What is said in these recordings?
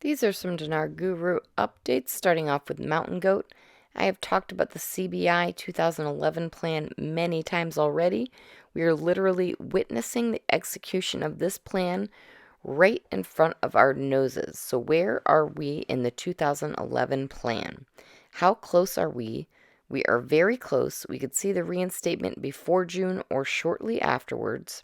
These are some Dinar Guru updates, starting off with Mountain Goat. I have talked about the CBI 2011 plan many times already. We are literally witnessing the execution of this plan right in front of our noses. So, where are we in the 2011 plan? How close are we? We are very close. We could see the reinstatement before June or shortly afterwards.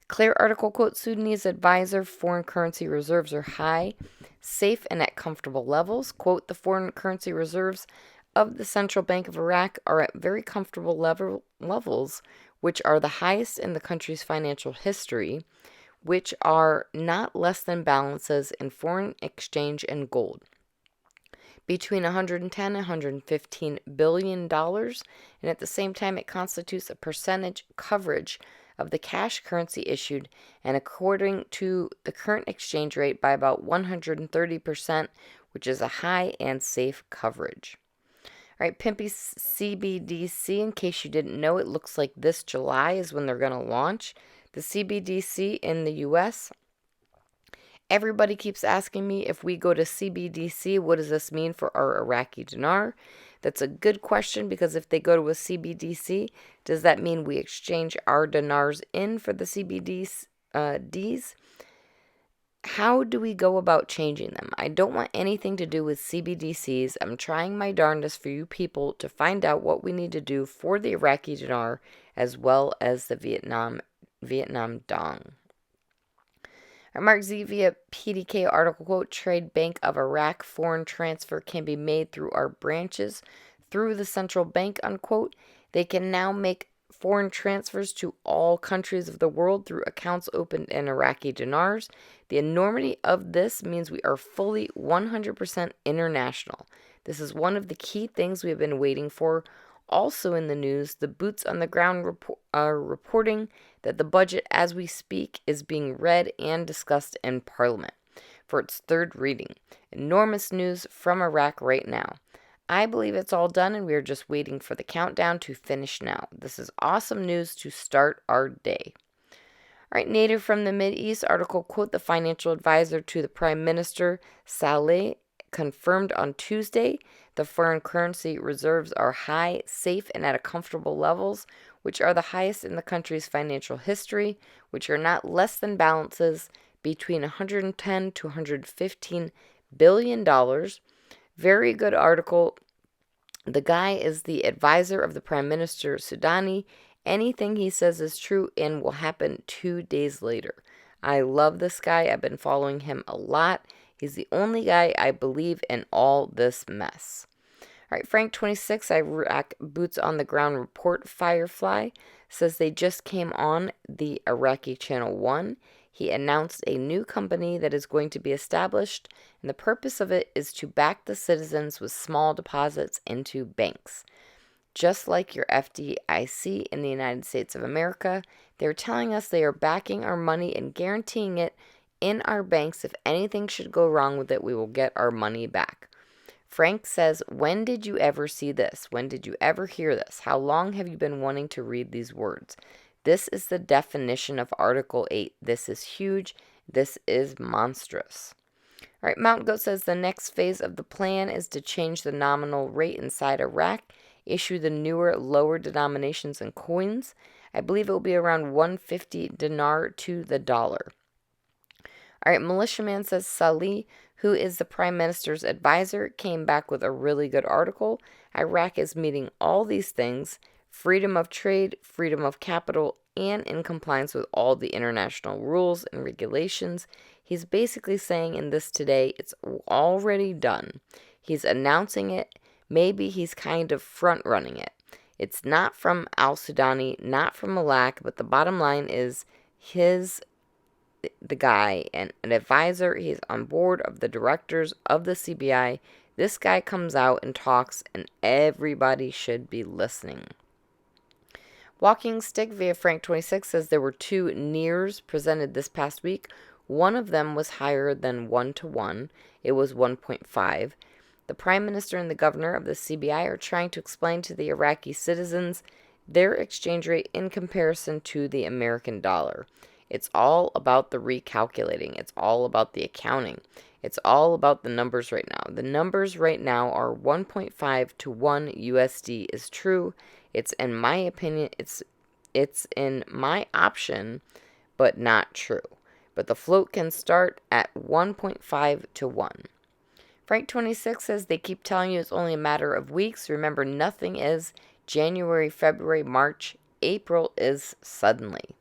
Clear article quote Sudanese advisor, foreign currency reserves are high, safe, and at comfortable levels. Quote, the foreign currency reserves of the Central Bank of Iraq are at very comfortable levels, which are the highest in the country's financial history, which are not less than balances in foreign exchange and gold. Between 110 and 115 billion dollars, and at the same time it constitutes a percentage coverage of the cash currency issued, and according to the current exchange rate by about 130%, which is a high and safe coverage. All right, Pimpy CBDC, in case you didn't know, it looks like this July is when they're going to launch the CBDC in the US. Everybody keeps asking me, if we go to CBDC, what does this mean for our Iraqi dinar? That's a good question, because if they go to a CBDC, does that mean we exchange our dinars in for the CBDs? How do we go about changing them? I don't want anything to do with CBDCs. I'm trying my darndest for you people to find out what we need to do for the Iraqi dinar as well as the Vietnam dong. Mark Z via PDK article quote, Trade Bank of Iraq foreign transfer can be made through our branches through the central bank, unquote. They can now make foreign transfers to all countries of the world through accounts opened in Iraqi dinars. The enormity of this means we are fully 100% international. This is one of the key things we have been waiting for. Also in the news, the boots on the ground are reporting that the budget as we speak is being read and discussed in Parliament for its third reading. Enormous news from Iraq right now. I believe it's all done and we are just waiting for the countdown to finish now. This is awesome news to start our day. All right, native from the Mideast article quote, the financial advisor to the Prime Minister, Saleh, confirmed on Tuesday the foreign currency reserves are high, safe, and at a comfortable levels, which are the highest in the country's financial history, which are not less than balances between 110 to 115 billion dollars. Very good article. The guy is the advisor of the Prime Minister Sudani. Anything he says is true and will happen 2 days later. I love this guy. I've been following him a lot. He's the only guy I believe in all this mess. All right, Frank 26, Iraq Boots on the Ground Report Firefly says they just came on the Iraqi Channel 1. He announced a new company that is going to be established, and the purpose of it is to back the citizens with small deposits into banks. Just like your FDIC in the United States of America, they're telling us they are backing our money and guaranteeing it in our banks. If anything should go wrong with it, we will get our money back. Frank says, when did you ever see this? When did you ever hear this? How long have you been wanting to read these words? This is the definition of Article 8. This is huge. This is monstrous. All right, Mountain Goat says the next phase of the plan is to change the nominal rate inside Iraq, issue the newer, lower denominations and coins. I believe it will be around 150 dinar to the dollar. All right, Militiaman says Salih, who is the Prime Minister's advisor, came back with a really good article. Iraq is meeting all these things: freedom of trade, freedom of capital, and in compliance with all the international rules and regulations. He's basically saying in this today, it's already done. He's announcing it. Maybe he's kind of front-running it. It's not from al-Sudani, not from Malak, but the bottom line is the guy and an advisor. He's on board of the directors of the CBI. This guy comes out and talks, and everybody should be listening. Walking Stick via Frank 26 says there were 2 nears presented this past week. One of them was higher than 1-to-1. It was 1.5. The Prime Minister and the Governor of the CBI are trying to explain to the Iraqi citizens their exchange rate in comparison to the American dollar. It's all about the recalculating. It's all about the accounting. It's all about the numbers right now. The numbers right now are 1.5 to 1 USD is true. It's in my opinion, it's in my option, but not true. But the float can start at 1.5 to 1. Frank26 says they keep telling you it's only a matter of weeks. Remember, nothing is January, February, March. April is suddenly.